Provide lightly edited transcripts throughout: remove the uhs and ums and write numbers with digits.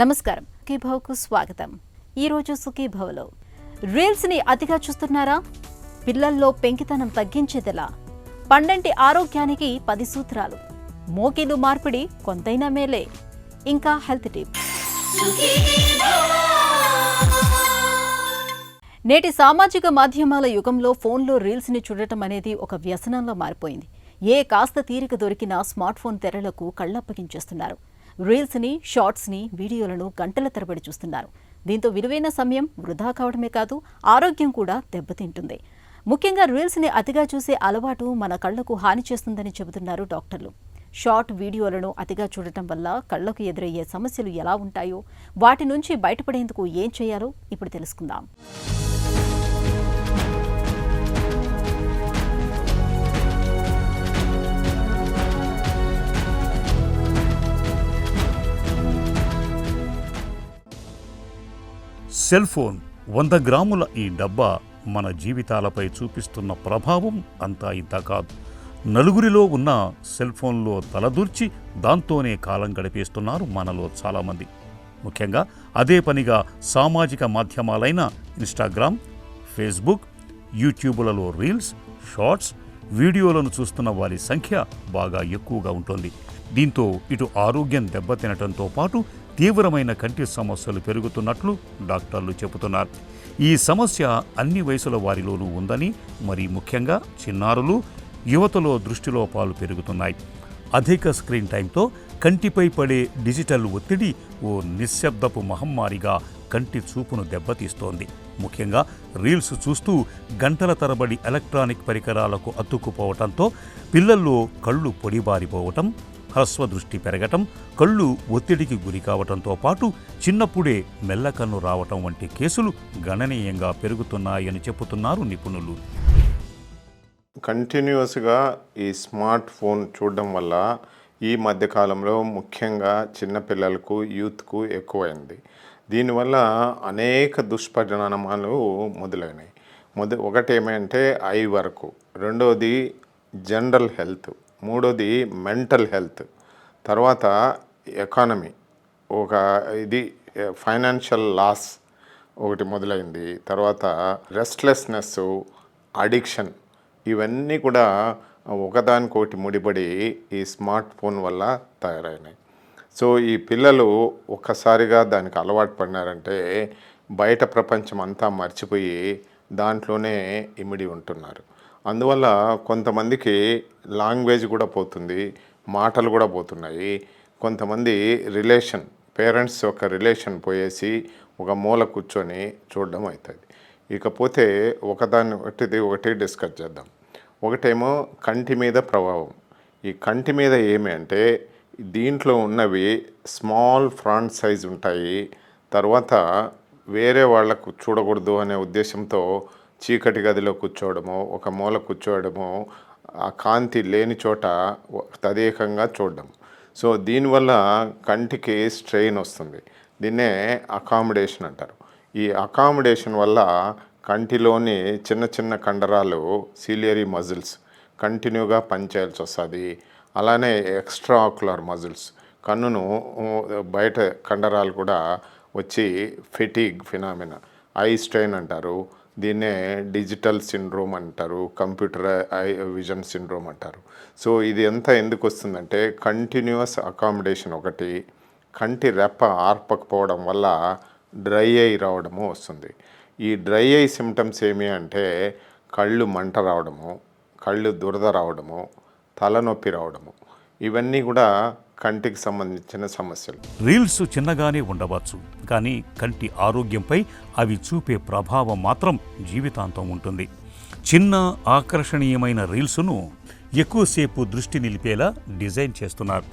నమస్కారం, సుఖీభవకు స్వాగతం. ఈరోజు సుఖీభవలో రీల్స్ని అతిగా చూస్తున్నారా? పిల్లల్లో పెంకితనం తగ్గించేదెలా? పండంటి ఆరోగ్యానికి 10 సూత్రాలు, మోకిలు మార్పిడి కొంతైనా మేలే, ఇంకా హెల్త్ టిప్. నేటి సామాజిక మాధ్యమాల యుగంలో ఫోన్లో రీల్స్ని చూడటం అనేది ఒక వ్యసనంలో మారిపోయింది. కాస్త తీరిక దొరికినా స్మార్ట్ ఫోన్ తెరలకు కళ్ళప్పగించేస్తున్నారు. రీల్స్ని, షార్ట్స్ని, వీడియోలను గంటల తరబడి చూస్తున్నారు. దీంతో విలువైన సమయం వృధా కావడమే కాదు, ఆరోగ్యం కూడా దెబ్బతింటుంది. ముఖ్యంగా రీల్స్ని అతిగా చూసే అలవాటు మన కళ్లకు హాని చేస్తుందని చెబుతున్నారు డాక్టర్లు. షార్ట్ వీడియోలను అతిగా చూడటం వల్ల కళ్లకు ఎదురయ్యే సమస్యలు ఎలా ఉంటాయో, వాటి నుంచి బయటపడేందుకు ఏం చేయాలో ఇప్పుడు తెలుసుకుందాం. సెల్ ఫోన్ 100 గ్రాముల ఈ డబ్బా మన జీవితాలపై చూపిస్తున్న ప్రభావం అంతా ఇంత కాదు. నలుగురిలో ఉన్న సెల్ ఫోన్లో తలదూర్చి దాంతోనే కాలం గడిపేస్తున్నారు మనలో చాలామంది. ముఖ్యంగా అదే పనిగా సామాజిక మాధ్యమాలైన ఇన్స్టాగ్రామ్, ఫేస్బుక్, యూట్యూబ్లలో రీల్స్, షార్ట్స్, వీడియోలను చూస్తున్న వారి సంఖ్య బాగా ఎక్కువగా ఉంటుంది. దీంతో ఇటు ఆరోగ్యం దెబ్బతినటంతో పాటు తీవ్రమైన కంటి సమస్యలు పెరుగుతున్నట్లు డాక్టర్లు చెబుతున్నారు. ఈ సమస్య అన్ని వయసుల వారిలోనూ ఉందని, మరి ముఖ్యంగా చిన్నారులు, యువతలో దృష్టిలోపాలు పెరుగుతున్నాయి. అధిక స్క్రీన్ టైంతో కంటిపై పడే డిజిటల్ ఒత్తిడి ఓ నిశ్శబ్దపు మహమ్మారిగా కంటి చూపును దెబ్బతీస్తోంది. ముఖ్యంగా రీల్స్ చూస్తూ గంటల తరబడి ఎలక్ట్రానిక్ పరికరాలకు అతుక్కుపోవటంతో పిల్లల్లో కళ్ళు పొడిబారిపోవటం, హ్రస్వదృష్టి పెరగటం, కళ్ళు ఒత్తిడికి గురి కావటంతో పాటు చిన్నప్పుడే మెల్లకన్ను రావటం వంటి కేసులు గణనీయంగా పెరుగుతున్నాయని చెబుతున్నారు నిపుణులు. కంటిన్యూస్గా ఈ స్మార్ట్ ఫోన్ చూడడం వల్ల ఈ మధ్యకాలంలో ముఖ్యంగా చిన్నపిల్లలకు, యూత్కు ఎక్కువైంది. దీనివల్ల అనేక దుష్పరిణామాలు మొదలైనాయి. ఒకటి ఏమంటే ఐ వరకు, రెండోది జనరల్ హెల్త్, మూడోది మెంటల్ హెల్త్, తర్వాత ఎకానమీ, ఇది ఫైనాన్షియల్ లాస్ ఒకటి మొదలైంది, తర్వాత రెస్ట్లెస్నెస్, అడిక్షన్, ఇవన్నీ కూడా ఒకదానికొకటి ముడిపడి ఈ స్మార్ట్ ఫోన్ వల్ల తయారైనాయి. సో ఈ పిల్లలు ఒక్కసారిగా దానికి అలవాటు పడినారంటే బయట ప్రపంచం అంతా మర్చిపోయి దాంట్లోనే ఇమిడి ఉంటున్నారు. అందువల్ల కొంతమందికి లాంగ్వేజ్ కూడా పోతుంది, మాటలు కూడా పోతున్నాయి. కొంతమంది పేరెంట్స్ యొక్క రిలేషన్ పోయేసి ఒక మూల కూర్చొని చూడడం అవుతుంది. ఇకపోతే ఒకటి డిస్కస్ చేద్దాం. ఒకటేమో కంటి మీద ప్రభావం. ఈ కంటి మీద ఏమి అంటే దీంట్లో ఉన్నవి స్మాల్ ఫ్రాంట్ సైజ్ ఉంటాయి. తర్వాత వేరే వాళ్లకు చూడకూడదు అనే ఉద్దేశంతో చీకటి గదిలో కూర్చోవడము, ఒక మూల కూర్చోవడము, ఆ కాంతి లేని చోట తదేకంగా చూడడం. సో దీనివల్ల కంటికి స్ట్రెయిన్ వస్తుంది. దీన్నే అకామిడేషన్ అంటారు. ఈ అకామిడేషన్ వల్ల కంటిలోని చిన్న చిన్న కండరాలు, సిలియరీ మజిల్స్ కంటిన్యూగా పనిచేయాల్సి వస్తుంది. అలానే ఎక్స్ట్రా ఆక్యులర్ మజిల్స్, కన్నును బయట కండరాలు కూడా వచ్చి ఫెటిగ్ ఫినామినా, ఐ స్ట్రెయిన్ అంటారు. దీన్నే డిజిటల్ సిండ్రోమ్ అంటారు, కంప్యూటర్ ఐ విజన్ సిండ్రోమ్ అంటారు. సో ఇది ఎంత ఎందుకు వస్తుందంటే కంటిన్యూస్ అకామిడేషన్ ఒకటి, కంటి రెప్ప ఆర్పకపోవడం వల్ల డ్రై ఐ రావడము వస్తుంది. ఈ డ్రై ఐ సిమ్టమ్స్ ఏమి అంటే కళ్ళు మంట రావడము, కళ్ళు దురద రావడము, తలనొప్పి రావడము, ఇవన్నీ కూడా కంటికి సంబంధించిన సమస్యలు. రీల్స్ చిన్నగానే ఉండవచ్చు, కానీ కంటి ఆరోగ్యంపై అవి చూపే ప్రభావం మాత్రం జీవితాంతం ఉంటుంది. చిన్న ఆకర్షణీయమైన రీల్స్ను ఎక్కువసేపు దృష్టి నిలిపేలా డిజైన్ చేస్తున్నారు.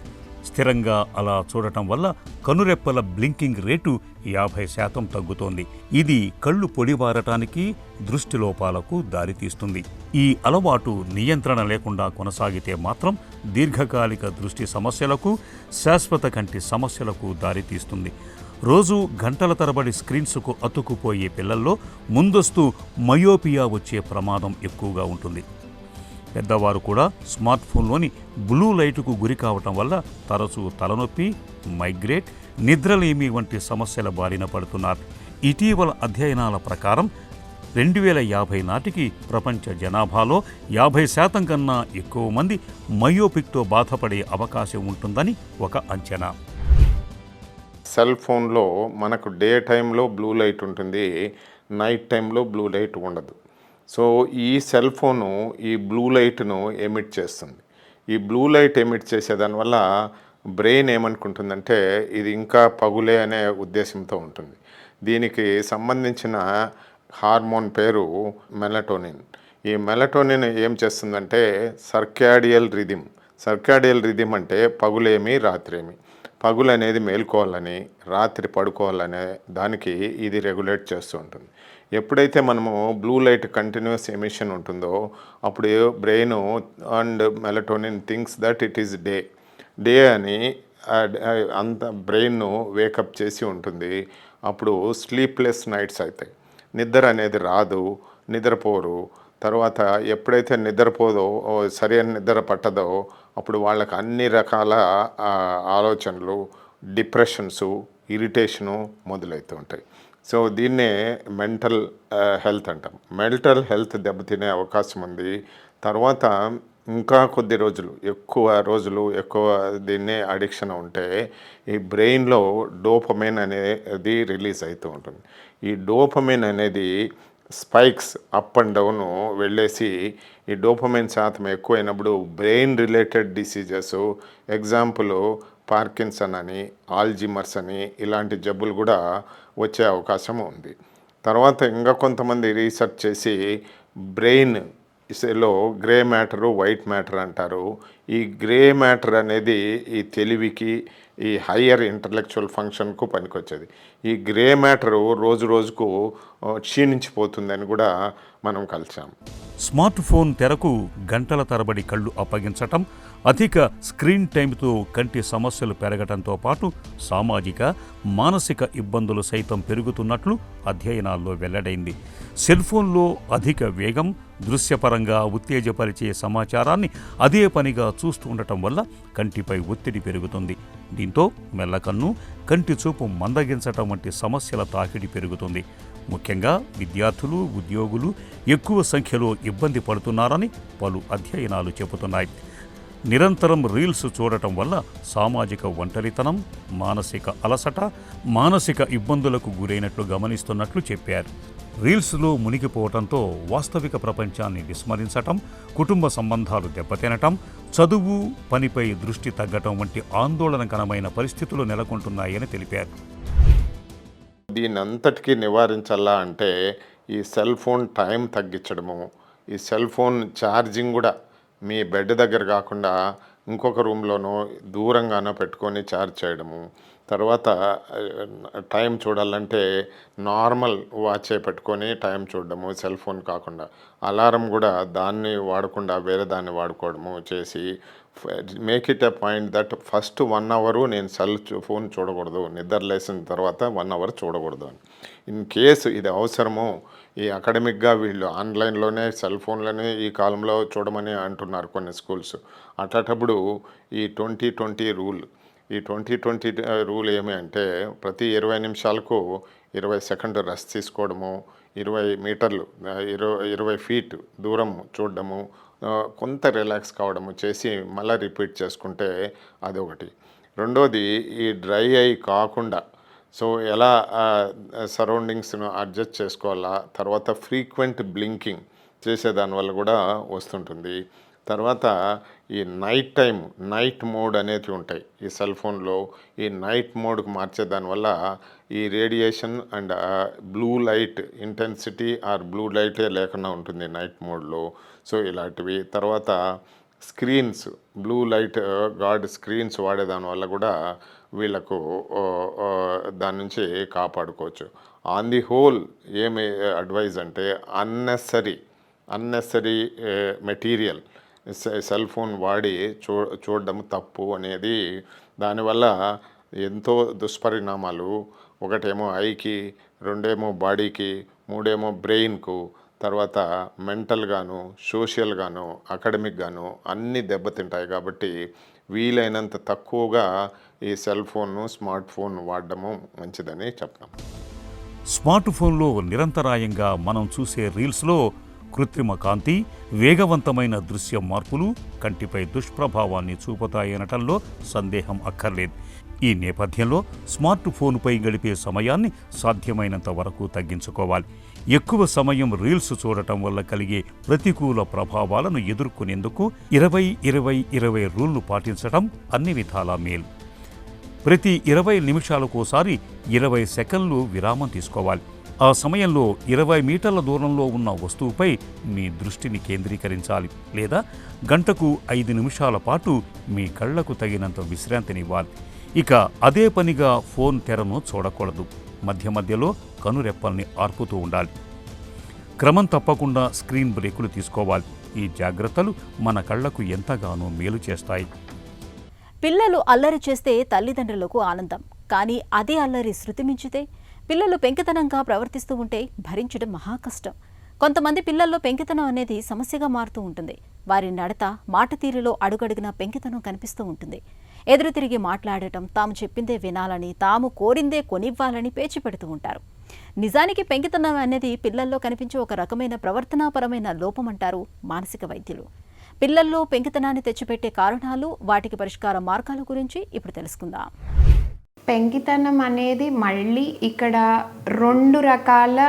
స్థిరంగా అలా చూడటం వల్ల కనురెప్పల బ్లింకింగ్ రేటు 50% తగ్గుతోంది. ఇది కళ్ళు పొడిబారటానికి, దృష్టిలోపాలకు దారితీస్తుంది. ఈ అలవాటు నియంత్రణ లేకుండా కొనసాగితే మాత్రం దీర్ఘకాలిక దృష్టి సమస్యలకు, శాశ్వత కంటి సమస్యలకు దారితీస్తుంది. రోజు గంటల తరబడి స్క్రీన్స్కు అతుక్కుపోయే పిల్లల్లో ముందస్తు మయోపియా వచ్చే ప్రమాదం ఎక్కువగా ఉంటుంది. పెద్దవారు కూడా స్మార్ట్ ఫోన్లోని బ్లూ లైటుకు గురి కావటం వల్ల తరచూ తలనొప్పి, మైగ్రేట్, నిద్రలేమి వంటి సమస్యల బారిన పడుతున్నారు. ఇటీవల అధ్యయనాల ప్రకారం 2050 నాటికి ప్రపంచ జనాభాలో 50% కన్నా ఎక్కువ మంది మయోపిక్తో బాధపడే అవకాశం ఉంటుందని ఒక అంచనా. సెల్ ఫోన్లో మనకు డే టైంలో బ్లూ లైట్ ఉంటుంది, నైట్ టైంలో బ్లూ లైట్ ఉండదు. సో ఈ సెల్ ఫోను ఈ బ్లూ లైట్ను ఎమిట్ చేస్తుంది. ఈ బ్లూ లైట్ ఎమిట్ చేసేదానివల్ల బ్రెయిన్ ఏమనుకుంటుందంటే ఇది ఇంకా పగులే అనే ఉద్దేశంతో ఉంటుంది. దీనికి సంబంధించిన హార్మోన్ పేరు మెలటోనిన్. ఈ మెలటోనిన్ ఏం చేస్తుందంటే సర్కాడియల్ రిథిమ్ అంటే పగులేమి రాత్రేమి. పగులు అనేది మేల్కోవాలని, రాత్రి పడుకోవాలనే దానికి ఇది రెగ్యులేట్ చేస్తూ ఉంటుంది. ఎప్పుడైతే మనము బ్లూ లైట్ కంటిన్యూస్ ఎమిషన్ ఉంటుందో అప్పుడు brain and melatonin thinks that it is day అని అంత బ్రెయిన్ను వేకప్ చేసి ఉంటుంది. అప్పుడు స్లీప్లెస్ నైట్స్ అవుతాయి. నిద్ర అనేది రాదు, నిద్రపోరు. తర్వాత ఎప్పుడైతే నిద్రపోదో, సరైన నిద్ర పట్టదో అప్పుడు వాళ్ళకి అన్ని రకాల ఆలోచనలు, డిప్రెషన్సు, ఇరిటేషను మొదలవుతూ ఉంటాయి. సో దీన్నే మెంటల్ హెల్త్ అంటాం. మెంటల్ హెల్త్ దెబ్బతినే అవకాశం ఉంది. తర్వాత ఇంకా కొద్ది రోజులు ఎక్కువ దీన్నే అడిక్షన్ ఉంటే ఈ బ్రెయిన్లో డోపమైన్ అనేది రిలీజ్ అవుతూ ఉంటుంది. ఈ డోపమైన్ అనేది స్పైక్స్ అప్ అండ్ డౌన్ వెళ్ళేసి ఈ డోపమైన్ శాతం ఎక్కువైనప్పుడు brain related diseases, example Parkinson అని, ఆల్జిమర్స్ అని ఇలాంటి జబ్బులు కూడా వచ్చే అవకాశం ఉంది. తర్వాత ఇంకా కొంతమంది రీసెర్చ్ చేసి బ్రెయిన్ లో గ్రే మ్యాటరు, వైట్ మ్యాటర్ అంటారు. ఈ గ్రే మ్యాటర్ అనేది ఈ తెలివికి, ఈ హయ్యర్ ఇంటలెక్చువల్ ఫంక్షన్కు పనికొచ్చేది. ఈ గ్రే మ్యాటరు రోజుకు క్షీణించిపోతుందని కూడా మనం కలిసాం. స్మార్ట్ ఫోన్ తెరకు గంటల తరబడి కళ్ళు అప్పగించటం, అధిక స్క్రీన్ టైంతో కంటి సమస్యలు పెరగటంతో పాటు సామాజిక, మానసిక ఇబ్బందులు సైతం పెరుగుతున్నట్లు అధ్యయనాల్లో వెల్లడైంది. సెల్ఫోన్లో అధిక వేగం, దృశ్యపరంగా ఉత్తేజపరిచే సమాచారాన్ని అదే పనిగా చూస్తూ ఉండటం వల్ల కంటిపై ఒత్తిడి పెరుగుతుంది. దీంతో మెల్లకన్ను, కంటి చూపు మందగించటం వంటి సమస్యల తాకిడి పెరుగుతుంది. ముఖ్యంగా విద్యార్థులు, ఉద్యోగులు ఎక్కువ సంఖ్యలో ఇబ్బంది పడుతున్నారని పలు అధ్యయనాలు చెబుతున్నాయి. నిరంతరం రీల్స్ చూడటం వల్ల సామాజిక ఒంటరితనం, మానసిక అలసట, మానసిక ఇబ్బందులకు గురైనట్లు గమనిస్తున్నట్లు చెప్పారు. రీల్స్లో మునిగిపోవటంతో వాస్తవిక ప్రపంచాన్ని విస్మరించటం, కుటుంబ సంబంధాలు దెబ్బతినటం, చదువు, పనిపై దృష్టి తగ్గటం వంటి ఆందోళనకరమైన పరిస్థితులు నెలకొంటున్నాయని తెలిపారు. దీని అంతటికీ నివారించాలా అంటే ఈ సెల్ ఫోన్ టైం తగ్గించడము, ఈ సెల్ ఫోన్ ఛార్జింగ్ కూడా మీ బెడ్ దగ్గర కాకుండా ఇంకొక రూమ్లోనో దూరంగానో పెట్టుకొని ఛార్జ్ చేయడము. తర్వాత టైం చూడాలంటే నార్మల్ వాచే పెట్టుకొని టైం చూడడము, సెల్ ఫోన్ కాకుండా. అలారం కూడా దాన్ని వాడకుండా వేరే దాన్ని వాడుకోవడము చేసి make it a point that first 1 hour నేను ఫోన్ చూడకూడదు, నిద్ర లేచిన తర్వాత 1 అవర్ చూడకూడదు అని. ఇన్ కేసు ఇది అవసరమో ఈ అకాడమిక్గా వీళ్ళు ఆన్లైన్లోనే సెల్ ఫోన్లోనే ఈ కాలంలో చూడమని అంటున్నారు కొన్ని స్కూల్స్. అట్లాంటప్పుడు ఈ 20-20 రూల్, ఈ 20-20 రూల్ ఏమి అంటే ప్రతి 20 నిమిషాలకు 20 సెకండ్ రెస్ట్ తీసుకోవడము, 20 మీటర్లు 20 ఫీట్ దూరం చూడడము, కొంత రిలాక్స్ కావడము చేసి మళ్ళీ రిపీట్ చేసుకుంటే అదొకటి. రెండోది ఈ డ్రై ఐ కాకుండా సో ఎలా సరౌండింగ్స్ను అడ్జస్ట్ చేసుకోవాలా. తర్వాత ఫ్రీక్వెంట్ బ్లింకింగ్ చేసేదానివల్ల కూడా వస్తుంటుంది. తర్వాత ఈ నైట్ మోడ్ అనేవి ఉంటాయి ఈ సెల్ ఫోన్లో. ఈ నైట్ మోడ్కి మార్చేదానివల్ల ఈ radiation and blue light intensity blue లైటే లేకుండా ఉంటుంది నైట్ మోడ్లో. సో ఇలాంటివి. తర్వాత screens, blue light guard screens వాడేదాని వల్ల కూడా వీళ్ళకు దాని నుంచి కాపాడుకోవచ్చు. ఆన్ ది హోల్ ఏమి అడ్వైజ్ అంటే అన్నెసరీ మెటీరియల్ సెల్ ఫోన్ వాడి చూడడం తప్పు అనేది. దానివల్ల ఎంతో దుష్పరిణామాలు, ఒకటేమో ఐకి, రెండేమో బాడీకి, మూడేమో బ్రెయిన్కు, తర్వాత మెంటల్గాను, సోషల్గాను, అకాడమిక్గాను అన్నీ దెబ్బతింటాయి. కాబట్టి వీలైనంత తక్కువగా ఈ సెల్ ఫోన్ను, స్మార్ట్ ఫోన్ వాడడము మంచిదని చెప్తాం. స్మార్ట్ ఫోన్లో నిరంతరాయంగా మనం చూసే రీల్స్లో కృత్రిమ కాంతి, వేగవంతమైన దృశ్య మార్పులు కంటిపై దుష్ప్రభావాన్ని చూపుతాయనటంలో సందేహం అక్కర్లేదు. ఈ నేపథ్యంలో స్మార్ట్ ఫోన్పై గడిపే సమయాన్ని సాధ్యమైనంత వరకు తగ్గించుకోవాలి. ఎక్కువ సమయం రీల్స్ చూడటం వల్ల కలిగే ప్రతికూల ప్రభావాలను ఎదుర్కొనేందుకు 20-20-20 రూల్ను పాటించడం అన్ని విధాలా మేలు. ప్రతి 20 నిమిషాలకోసారి 20 సెకన్లు విరామం తీసుకోవాలి. ఆ సమయంలో 20 మీటర్ల దూరంలో ఉన్న వస్తువుపై మీ దృష్టిని కేంద్రీకరించాలి. లేదా గంటకు 5 నిమిషాల పాటు మీ కళ్లకు తగినంత విశ్రాంతినివ్వాలి. ఇక అదే పనిగా ఫోన్ తెరను చూడకూడదు. మధ్య మధ్యలో కనురెప్పల్ని ఆర్పుతూ ఉండాలి. క్రమం తప్పకుండా స్క్రీన్ బ్రేకులు తీసుకోవాలి. ఈ జాగ్రత్తలు మన కళ్లకు ఎంతగానో మేలు చేస్తాయి. పిల్లలు అల్లరి చేస్తే తల్లిదండ్రులకు ఆనందం. కానీ అదే అల్లరి శృతిమించితే పిల్లలు పెంకితనంగా ప్రవర్తిస్తూ ఉంటే భరించడం మహా కష్టం. కొంతమంది పిల్లల్లో పెంకితనం అనేది సమస్యగా మారుతూ ఉంటుంది. వారి నడత, మాట తీరులో అడుగడుగునా పెంకితనం కనిపిస్తూ ఉంటుంది. ఎదురు తిరిగి మాట్లాడటం, తాము చెప్పిందే వినాలని, తాము కోరిందే కొనివ్వాలని పేచి పెడుతూ ఉంటారు. నిజానికి పెంకితనం అనేది పిల్లల్లో కనిపించే ఒక రకమైన ప్రవర్తనాపరమైన లోపమంటారు మానసిక వైద్యులు. పిల్లల్లో పెంకితనాన్ని తెచ్చిపెట్టే కారణాలు, వాటికి పరిష్కార మార్గాల గురించి ఇప్పుడు తెలుసుకుందాం. పెంకితనం అనేది మళ్ళీ ఇక్కడ 2 రకాల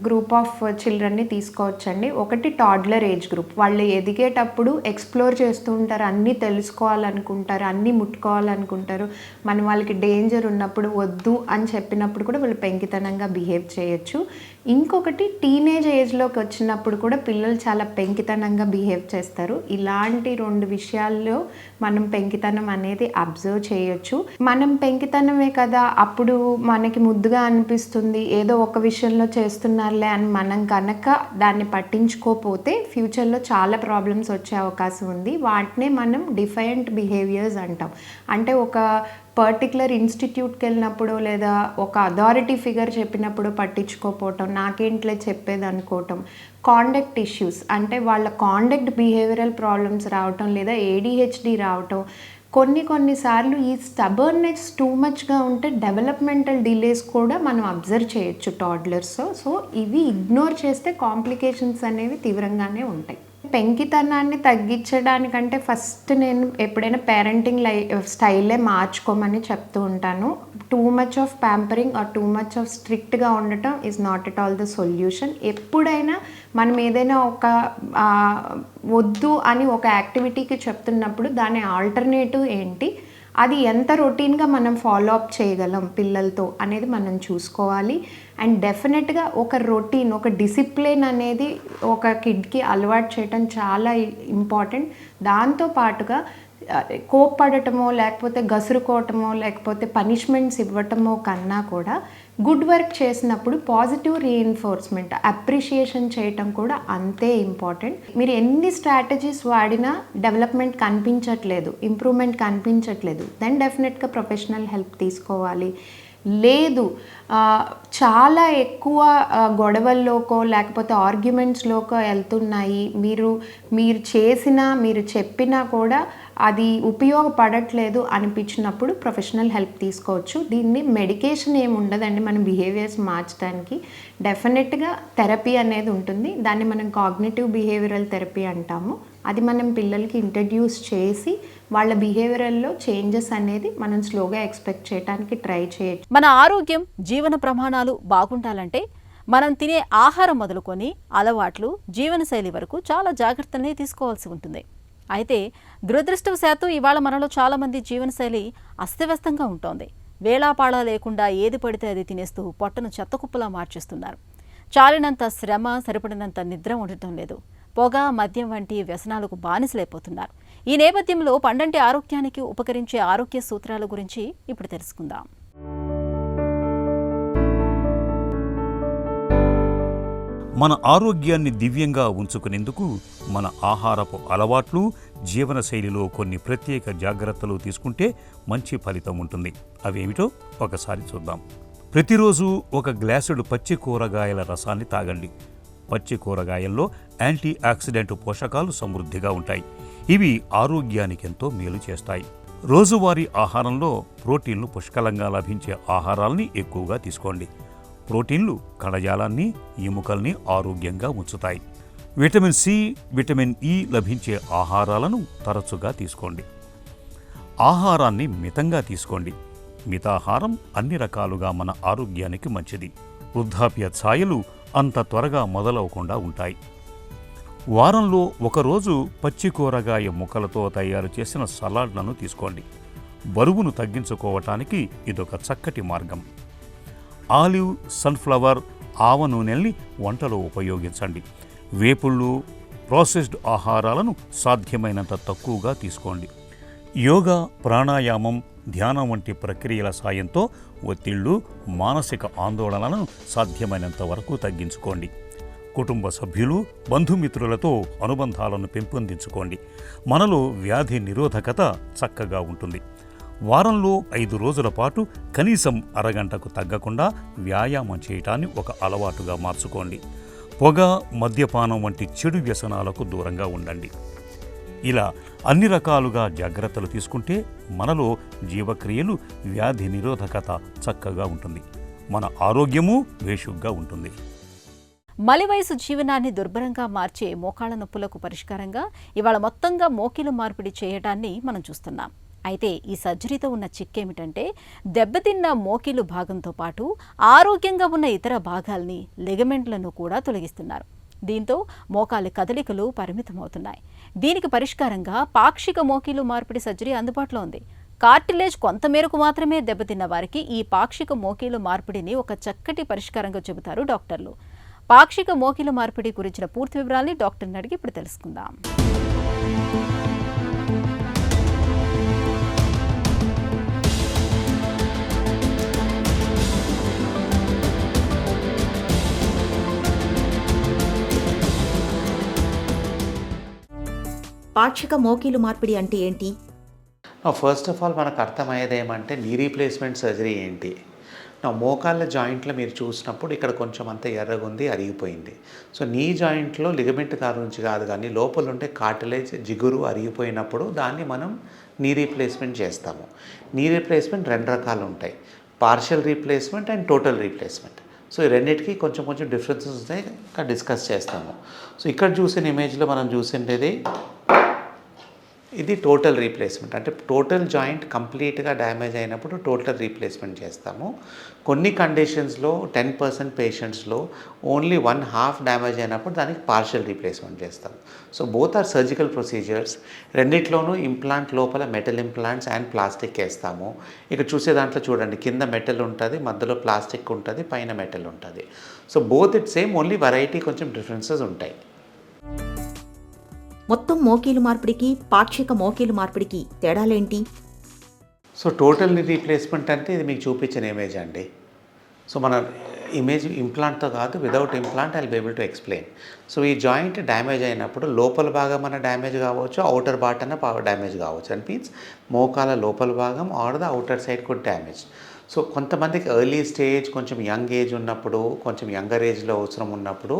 గ్రూప్ ఆఫ్ చిల్డ్రన్ని తీసుకోవచ్చండి. ఒకటి టాడ్లర్ ఏజ్ గ్రూప్. వాళ్ళు ఎదిగేటప్పుడు ఎక్స్ప్లోర్ చేస్తూ ఉంటారు, అన్నీ తెలుసుకోవాలనుకుంటారు, అన్నీ ముట్టుకోవాలనుకుంటారు. మనం వాళ్ళకి డేంజర్ ఉన్నప్పుడు వద్దు అని చెప్పినప్పుడు కూడా వాళ్ళు పెంకితనంగా బిహేవ్ చేయొచ్చు. ఇంకొకటి టీనేజ్ ఏజ్లోకి వచ్చినప్పుడు కూడా పిల్లలు చాలా పెంకితనంగా బిహేవ్ చేస్తారు. ఇలాంటి 2 విషయాల్లో మనం పెంకితనం అనేది అబ్జర్వ్ చేయొచ్చు. మనం పెంకితనమే కదా, అప్పుడు మనకి ముద్దుగా అనిపిస్తుంది, ఏదో ఒక విషయంలో చేస్తున్నారులే అని మనం కనుక దాన్ని పట్టించుకోకపోతే ఫ్యూచర్లో చాలా ప్రాబ్లమ్స్ వచ్చే అవకాశం ఉంది. వాటినే మనం డిఫరెంట్ బిహేవియర్స్ అంటాం. అంటే ఒక పర్టికులర్ ఇన్స్టిట్యూట్కి వెళ్ళినప్పుడు లేదా ఒక అథారిటీ ఫిగర్ చెప్పినప్పుడు పట్టించుకోకపోవటం, నాకేంట్లే చెప్పేది అనుకోవటం, కాండక్ట్ ఇష్యూస్ అంటే వాళ్ళ కాండక్ట్ బిహేవియరల్ ప్రాబ్లమ్స్ రావటం లేదా ADHD రావటం. కొన్నిసార్లు ఈ స్టబర్నెస్ టూ మచ్గా ఉంటే డెవలప్మెంటల్ డిలేస్ కూడా మనం అబ్జర్వ్ చేయొచ్చు టాడ్లర్స్లో. సో ఇవి ఇగ్నోర్ చేస్తే కాంప్లికేషన్స్ అనేవి తీవ్రంగానే ఉంటాయి. పెంకితనాన్ని తగ్గించడానికంటే ఫస్ట్ నేను ఎప్పుడైనా పేరెంటింగ్ స్టైలే మార్చుకోమని చెప్తూ ఉంటాను. Too much of pampering or too much of స్ట్రిక్ట్గా ఉండటం is not at all the solution. ఎప్పుడైనా మనం ఏదైనా ఒక వద్దు అని ఒక యాక్టివిటీకి చెప్తున్నప్పుడు దాని ఆల్టర్నేటివ్ ఏంటి, అది ఎంత రొటీన్గా మనం ఫాలో అప్ చేయగలం పిల్లలతో అనేది మనం చూసుకోవాలి. అండ్ డెఫినెట్గా ఒక రొటీన్, ఒక డిసిప్లిన్ అనేది ఒక కిడ్కి అలవాటు చేయటం చాలా ఇంపార్టెంట్. దాంతోపాటుగా కోప్పడటమో లేకపోతే గసురుకోవటమో లేకపోతే పనిష్మెంట్స్ ఇవ్వటమో కన్నా కూడా గుడ్ వర్క్ చేసినప్పుడు పాజిటివ్ రీఇన్ఫోర్స్మెంట్, అప్రిషియేషన్ చేయటం కూడా అంతే ఇంపార్టెంట్. మీరు ఎన్ని స్ట్రాటజీస్ వాడినా డెవలప్మెంట్ కనిపించట్లేదు, ఇంప్రూవ్మెంట్ కనిపించట్లేదు, దెన్ డెఫినెట్గా ప్రొఫెషనల్ హెల్ప్ తీసుకోవాలి. లేదు చాలా ఎక్కువ గొడవల్లోకో లేకపోతే ఆర్గ్యుమెంట్స్లోకో వెళ్తున్నాయి, మీరు చేసినా మీరు చెప్పినా కూడా అది ఉపయోగపడట్లేదు అనిపించినప్పుడు ప్రొఫెషనల్ హెల్ప్ తీసుకోవచ్చు. దీన్ని మెడికేషన్ ఏమి ఉండదండి మన బిహేవియర్స్ మార్చడానికి. డెఫినెట్గా థెరపీ అనేది ఉంటుంది. దాన్ని మనం కాగ్నిటివ్ బిహేవియరల్ థెరపీ అంటాము. అది మనం పిల్లలకి ఇంట్రడ్యూస్ చేసి వాళ్ళ బిహేవియరల్లో చేంజెస్ అనేది మనం స్లోగా ఎక్స్పెక్ట్ చేయడానికి ట్రై చేయొచ్చు. మన ఆరోగ్యం, జీవన ప్రమాణాలు బాగుండాలంటే మనం తినే ఆహారం మొదలుకొని అలవాట్లు, జీవనశైలి వరకు చాలా జాగ్రత్తల్ని తీసుకోవాల్సి ఉంటుంది. అయితే దురదృష్టవశాత్తు ఇవాళ మనలో చాలామంది జీవనశైలి అస్తవ్యస్తంగా ఉంటోంది. వేళాపాళా లేకుండా ఏది పడితే అది తినేస్తూ పొట్టను చెత్తకుప్పలా మార్చేస్తున్నారు. చాలినంత శ్రమ, సరిపడినంత నిద్ర ఉండటం లేదు. పొగ, మద్యం వంటి వ్యసనాలకు బానిసలైపోతున్నారు. ఈ నేపథ్యంలో పండంటి ఆరోగ్యానికి ఉపకరించే ఆరోగ్య సూత్రాల గురించి ఇప్పుడు తెలుసుకుందాం. మన ఆరోగ్యాన్ని దివ్యంగా ఉంచుకునేందుకు మన ఆహారపు అలవాట్లు, జీవనశైలిలో కొన్ని ప్రత్యేక జాగ్రత్తలు తీసుకుంటే మంచి ఫలితం ఉంటుంది. అవేమిటో ఒకసారి చూద్దాం. ప్రతిరోజు ఒక గ్లాసుడు పచ్చి కూరగాయల రసాన్ని తాగండి. పచ్చి కూరగాయల్లో యాంటీ ఆక్సిడెంట్ పోషకాలు సమృద్ధిగా ఉంటాయి. ఇవి ఆరోగ్యానికి ఎంతో మేలు చేస్తాయి. రోజువారీ ఆహారంలో ప్రోటీన్లు పుష్కలంగా లభించే ఆహారాల్ని ఎక్కువగా తీసుకోండి. ప్రోటీన్లు కణజాలాన్ని, ఎముకల్ని ఆరోగ్యంగా ఉంచుతాయి. విటమిన్ సి, విటమిన్ ఇ లభించే ఆహారాలను తరచుగా తీసుకోండి. ఆహారాన్ని మితంగా తీసుకోండి. మితాహారం అన్ని రకాలుగా మన ఆరోగ్యానికి మంచిది. వృద్ధాప్య ఛాయలు అంత త్వరగా మొదలవకుండా ఉంటాయి. వారంలో ఒకరోజు పచ్చి కూరగాయ ముక్కలతో తయారు చేసిన సలాడ్లను తీసుకోండి. బరువును తగ్గించుకోవటానికి ఇదొక చక్కటి మార్గం. ఆలివ్, సన్ఫ్లవర్, ఆవ నూనెల్ని వంటలో ఉపయోగించండి. వేపుళ్ళు, ప్రాసెస్డ్ ఆహారాలను సాధ్యమైనంత తక్కువగా తీసుకోండి. యోగా, ప్రాణాయామం, ధ్యానం వంటి ప్రక్రియల సాయంతో ఒత్తిళ్లు, మానసిక ఆందోళనలను సాధ్యమైనంత వరకు తగ్గించుకోండి. కుటుంబ సభ్యులు, బంధుమిత్రులతో అనుబంధాలను పెంపొందించుకోండి. మనలో వ్యాధి నిరోధకత చక్కగా ఉంటుంది. వారంలో 5 రోజుల పాటు కనీసం అరగంటకు తగ్గకుండా వ్యాయామం చేయటాన్ని ఒక అలవాటుగా మార్చుకోండి. పొగ, మద్యపానం వంటి చెడు వ్యసనాలకు దూరంగా ఉండండి. ఇలా అన్ని రకాలుగా జాగ్రత్తలు తీసుకుంటే మనలో జీవక్రియలు, వ్యాధి నిరోధకత చక్కగా ఉంటుంది. మన ఆరోగ్యము భేషుగ్గా ఉంటుంది. మలి వయసు జీవనాన్ని దుర్భరంగా మార్చే మోకాళ్ల నొప్పులకు పరిష్కారంగా ఇవాళ మొత్తంగా మోకిలు మార్పిడి చేయడాన్ని మనం చూస్తున్నాం. అయితే ఈ సర్జరీతో ఉన్న చిక్కేమిటంటే దెబ్బతిన్న మోకిలు భాగంతో పాటు ఆరోగ్యంగా ఉన్న ఇతర భాగాల్ని, లిగమెంట్లను కూడా తొలగిస్తున్నారు. దీంతో మోకాలి కదలికలు పరిమితమవుతున్నాయి. దీనికి పరిష్కారంగా పాక్షిక మోకిలు మార్పిడి సర్జరీ అందుబాటులో ఉంది. కార్టిలేజ్ కొంతమేరకు మాత్రమే దెబ్బతిన్న వారికి ఈ పాక్షిక మోకిలు మార్పిడిని ఒక చక్కటి పరిష్కారంగా చెబుతారు డాక్టర్లు. పాక్షిక మోకిలు మార్పిడి గురించిన పూర్తి వివరాల్ని డాక్టర్ని అడిగి ఇప్పుడు తెలుసుకుందాం. పాక్షిక మోకీలు మార్పిడి అంటే ఏంటి? ఫస్ట్ ఆఫ్ ఆల్ మనకు అర్థమయ్యేది ఏమంటే నీ రీప్లేస్మెంట్ సర్జరీ ఏంటి. మోకాళ్ళ జాయింట్లో మీరు చూసినప్పుడు ఇక్కడ కొంచెం అంత ఎర్రగా ఉంది, అరిగిపోయింది. సో నీ జాయింట్లో లిగమెంట్ నుంచి కాదు కానీ లోపల ఉండే కార్టిలేజ్, జిగురు అరిగిపోయినప్పుడు దాన్ని మనం నీ రీప్లేస్మెంట్ చేస్తాము. నీ రీప్లేస్మెంట్ 2 రకాలు ఉంటాయి, partial replacement and total replacement. So ఈ రెండింటికి కొంచెం డిఫరెన్సెస్ ఉంటాయి, ఇంకా డిస్కస్ చేస్తాము. సో ఇక్కడ చూసిన ఇమేజ్లో మనం చూసిండేది ఇది టోటల్ రీప్లేస్మెంట్. అంటే టోటల్ జాయింట్ కంప్లీట్గా డ్యామేజ్ అయినప్పుడు టోటల్ రీప్లేస్మెంట్ చేస్తాము. కొన్ని కండిషన్స్లో 10% పేషెంట్స్లో ఓన్లీ 1/2 డ్యామేజ్ అయినప్పుడు దానికి పార్షియల్ రీప్లేస్మెంట్ చేస్తాం. So both are surgical procedures. రెండిట్లోనూ ఇంప్లాంట్ లోపల మెటల్ ఇంప్లాంట్స్ అండ్ ప్లాస్టిక్ వేస్తాము. ఇక్కడ చూసే దాంట్లో చూడండి, కింద మెటల్ ఉంటుంది, మధ్యలో ప్లాస్టిక్ ఉంటుంది, పైన మెటల్ ఉంటుంది. So both it same, only variety కొంచెం డిఫరెన్సెస్ ఉంటాయి. మొత్తం మోకీలు మార్పిడికి, పాక్షిక మోకీలు మార్పిడికి తేడాలేంటి? సో టోటల్ నీ రీప్లేస్మెంట్ అంటే ఇది మీకు చూపించిన ఇమేజ్ అండి. సో మన ఇమేజ్ ఇంప్లాంట్తో కాదు, without implant I will be able to explain. So ఈ జాయింట్ డ్యామేజ్ అయినప్పుడు లోపల భాగం అన్న డ్యామేజ్ కావచ్చు, అవుటర్ పార్ట్ అన్న డ్యామేజ్ కావచ్చు. అండ్ మీన్స్ మోకాల లోపల భాగం ఆర్ ద అవుటర్ సైడ్ కూడా డ్యామేజ్. సో కొంతమందికి ఎర్లీ స్టేజ్, కొంచెం యంగ్ ఏజ్ ఉన్నప్పుడు, కొంచెం యంగర్ ఏజ్లో అవసరం ఉన్నప్పుడు,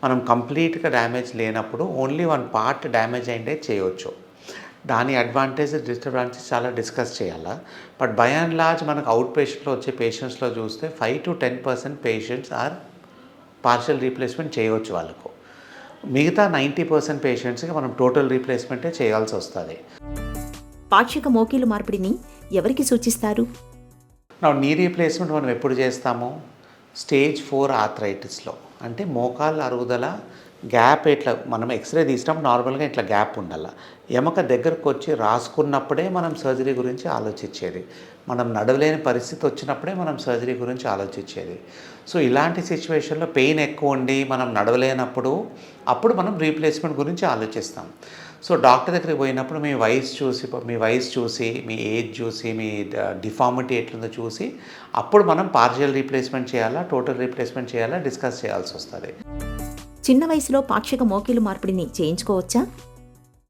మనం కంప్లీట్గా డ్యామేజ్ లేనప్పుడు ఓన్లీ 1 పార్ట్ డ్యామేజ్ అయిందే చేయవచ్చు. దాని అడ్వాంటేజ్, డిసడ్వాంటేజ్ చాలా డిస్కస్ చేయాలా. బట్ బై అండ్ లార్జ్ మనకు అవుట్ పేషెంట్లో వచ్చే పేషెంట్స్లో చూస్తే 5 to 10% patients are partial replacement చేయవచ్చు వాళ్ళకు. మిగతా 90% పేషెంట్స్కి మనం టోటల్ రీప్లేస్మెంటే చేయాల్సి వస్తుంది. పాక్షిక మోకీలు మార్పిడిని ఎవరికి సూచిస్తారు? నీ రీప్లేస్మెంట్ మనం ఎప్పుడు చేస్తాము? స్టేజ్ 4 ఆర్థరైటిస్లో. అంటే మోకాళ్ళ అరుగుదల గ్యాప్ ఇట్లా మనం ఎక్స్రే తీసినప్పుడు నార్మల్గా ఇట్లా గ్యాప్ ఉండాలి. ఎముక దగ్గరకు వచ్చి రాసుకున్నప్పుడే మనం సర్జరీ గురించి ఆలోచించేది. మనం నడవలేని పరిస్థితి వచ్చినప్పుడే మనం సర్జరీ గురించి ఆలోచించేది. సో ఇలాంటి సిచ్యువేషన్లో పెయిన్ ఎక్కువ ఉండి మనం నడవలేనప్పుడు అప్పుడు మనం రీప్లేస్మెంట్ గురించి ఆలోచిస్తాం. సో డాక్టర్ దగ్గరికి పోయినప్పుడు మీ వయసు చూసి, మీ ఏజ్ చూసి, మీ డిఫార్మిటీ ఎట్లుందో చూసి అప్పుడు మనం పార్షియల్ రీప్లేస్మెంట్ చేయాలా, టోటల్ రీప్లేస్మెంట్ చేయాలా డిస్కస్ చేయాల్సి వస్తుంది. చిన్న వయసులో పాక్షిక మోకీలు మార్పిడిని చేయించుకోవచ్చా?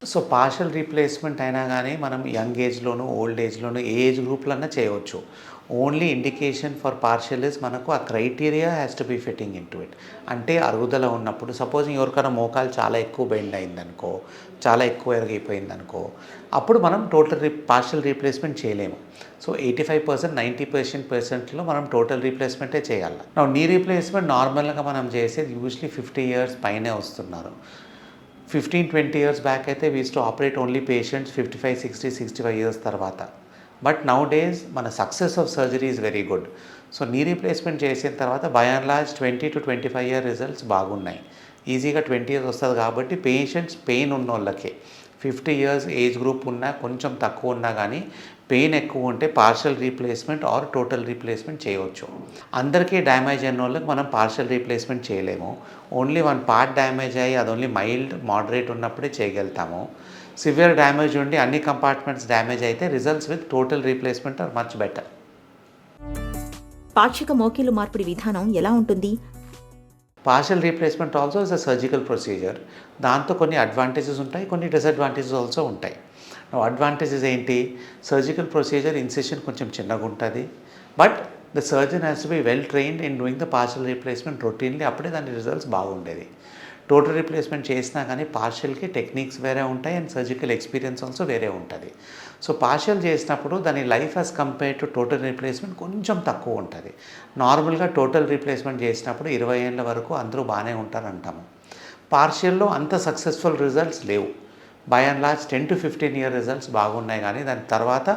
సో పార్షియల్ రీప్లేస్మెంట్ అయినా కానీ మనం యంగ్ ఏజ్లోను, ఓల్డ్ ఏజ్లోను, ఏ ఏజ్ గ్రూప్లన్నా చేయవచ్చు. Only indication for partial is మనకు ఆ criteria has to be fitting in to it. అంటే అరుగుదల ఉన్నప్పుడు సపోజింగ్ ఎవరికైనా మోకాలు చాలా ఎక్కువ బెండ్ అయిందనుకో, చాలా ఎక్కువ ఎరిగిపోయిందనుకో, అప్పుడు మనం టోటల్ పార్షియల్ రీప్లేస్మెంట్ చేయలేము. సో 85%, 90% మనం టోటల్ రీప్లేస్మెంటే చేయాలి. నీ రీప్లేస్మెంట్ నార్మల్గా మనం చేసేది యూజువలీ 50 years పైనే వస్తున్నారు. 15-20 years బ్యాక్ అయితే we used to operate only patients 55, 60, 65 years తర్వాత. బట్ నౌ డేస్ మన success of surgery is very good. So knee replacement చేసిన తర్వాత by and large 20 to 25 year results బాగున్నాయి. ఈజీగా 20 years వస్తుంది కాబట్టి పేషెంట్స్ పెయిన్ ఉన్న వాళ్ళకి 50 years ఏజ్ గ్రూప్ ఉన్నా కొంచెం తక్కువ ఉన్నా కానీ పెయిన్ ఎక్కువ ఉంటే partial replacement or total replacement చేయవచ్చు. అందరికీ డ్యామేజ్ అయిన వాళ్ళకి మనం పార్షియల్ రీప్లేస్మెంట్ చేయలేము. ఓన్లీ 1 part డ్యామేజ్ అయ్యి అది ఓన్లీ మైల్డ్ మోడరేట్ ఉన్నప్పుడే చేయగలుగుతాము. సివియర్ డ్యామేజ్ ఉండి అన్ని కంపార్ట్మెంట్స్ డ్యామేజ్ అయితే results with total replacement are much better. పాక్షిక మోకీలు మార్పిడి విధానం ఎలా ఉంటుంది? Partial replacement also is a surgical procedure. దాంతో కొన్ని అడ్వాంటేజెస్ ఉంటాయి, కొన్ని డిసడ్వాంటేజెస్ ఆల్సో ఉంటాయి. అడ్వాంటేజెస్ ఏంటి? సర్జికల్ ప్రొసీజర్ ఇన్సిషన్ కొంచెం చిన్నగా ఉంటుంది, but the surgeon has to be well trained in doing the partial replacement routinely. అప్పుడే దాని రిజల్ట్స్ బాగుండేది. టోటల్ రీప్లేస్మెంట్ చేసినా కానీ పార్షియల్కి టెక్నిక్స్ వేరే ఉంటాయి అండ్ సర్జికల్ ఎక్స్పీరియన్స్ ఆల్సో వేరే ఉంటుంది. సో పార్షియల్ చేసినప్పుడు దాని life as compare to total replacement కొంచెం తక్కువ ఉంటుంది. నార్మల్గా టోటల్ రీప్లేస్మెంట్ చేసినప్పుడు 20 ఏళ్ళ వరకు అందరూ బాగానే ఉంటారంటాము. పార్షియల్లో అంత సక్సెస్ఫుల్ రిజల్ట్స్ లేవు. By and large 10 to 15 year results బాగున్నాయి, కానీ దాని తర్వాత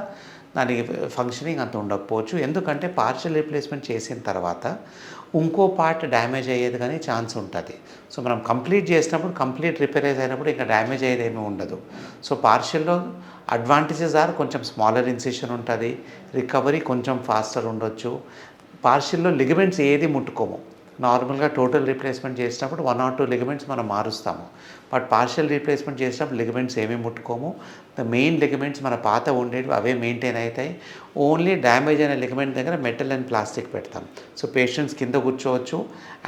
దాని ఫంక్షనింగ్ అంత ఉండకపోవచ్చు. ఎందుకంటే పార్షియల్ రీప్లేస్మెంట్ చేసిన తర్వాత ఇంకో పార్ట్ డ్యామేజ్ అయ్యేది కానీ ఛాన్స్ ఉంటుంది. సో మనం కంప్లీట్ చేసినప్పుడు కంప్లీట్ రిపేరైజ్ అయినప్పుడు ఇంకా డ్యామేజ్ అయ్యేది ఏమీ ఉండదు. సో పార్షియల్లో అడ్వాంటేజెస్ ఆర్ కొంచెం స్మాలర్ ఇన్సిషన్ ఉంటుంది, రికవరీ కొంచెం ఫాస్టర్ ఉండొచ్చు. పార్షియల్లో లిగమెంట్స్ ఏది ముట్టుకోము. నార్మల్గా టోటల్ రీప్లేస్మెంట్ చేసినప్పుడు 1 or 2 లిగమెంట్స్ మనం మారుస్తాము, బట్ పార్షియల్ రీప్లేస్మెంట్ చేసినప్పుడు లిగమెంట్స్ ఏమీ ముట్టుకోము. ద మెయిన్ లిగమెంట్స్ మన పాత ఉండేవి అవే మెయింటైన్ అవుతాయి. ఓన్లీ డ్యామేజ్ అయిన లిగమెంట్ దగ్గర మెటల్ అండ్ ప్లాస్టిక్ పెడతాం. సో పేషెంట్స్ కింద కూర్చోవచ్చు.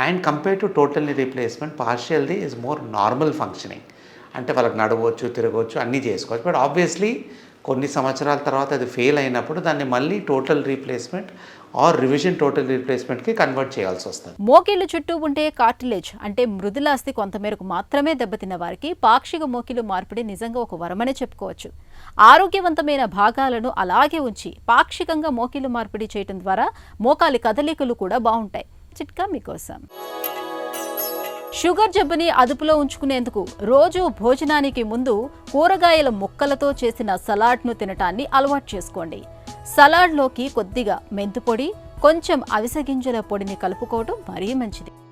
And compare to totally replacement పార్షియల్ది ఈజ్ మోర్ నార్మల్ ఫంక్షనింగ్. అంటే వాళ్ళకి నడవచ్చు, తిరగవచ్చు, అన్నీ చేసుకోవచ్చు. బట్ ఆబ్వియస్లీ కొన్ని సంవత్సరాల తర్వాత అది ఫెయిల్ అయినప్పుడు దాన్ని మళ్ళీ total replacement or revision total రీప్లేస్మెంట్కి కన్వర్ట్ చేయాల్సి వస్తుంది. మోకీళ్లు చుట్టూ ఉండే కార్టిలేజ్ అంటే మృదులాస్తి కొంతమేరకు మాత్రమే దెబ్బతిన్న వారికి పాక్షిక మోకీలు మార్పిడి నిజంగా ఒక వరమనే చెప్పుకోవచ్చు. ఆరోగ్యవంతమైన భాగాలను అలాగే ఉంచి పాక్షికంగా మోకీలు మార్పిడి చేయడం ద్వారా మోకాలి కదలికలు కూడా బాగుంటాయి. చిట్కా మీకోసం. షుగర్ జబ్బుని అదుపులో ఉంచుకునేందుకు రోజు భోజనానికి ముందు కూరగాయల ముక్కలతో చేసిన సలాడ్ను తినటాన్ని అలవాటు చేసుకోండి. సలాడ్లోకి కొద్దిగా మెంతుపొడి, కొంచెం అవిసె గింజల పొడిని కలుపుకోవడం మరీ మంచిది.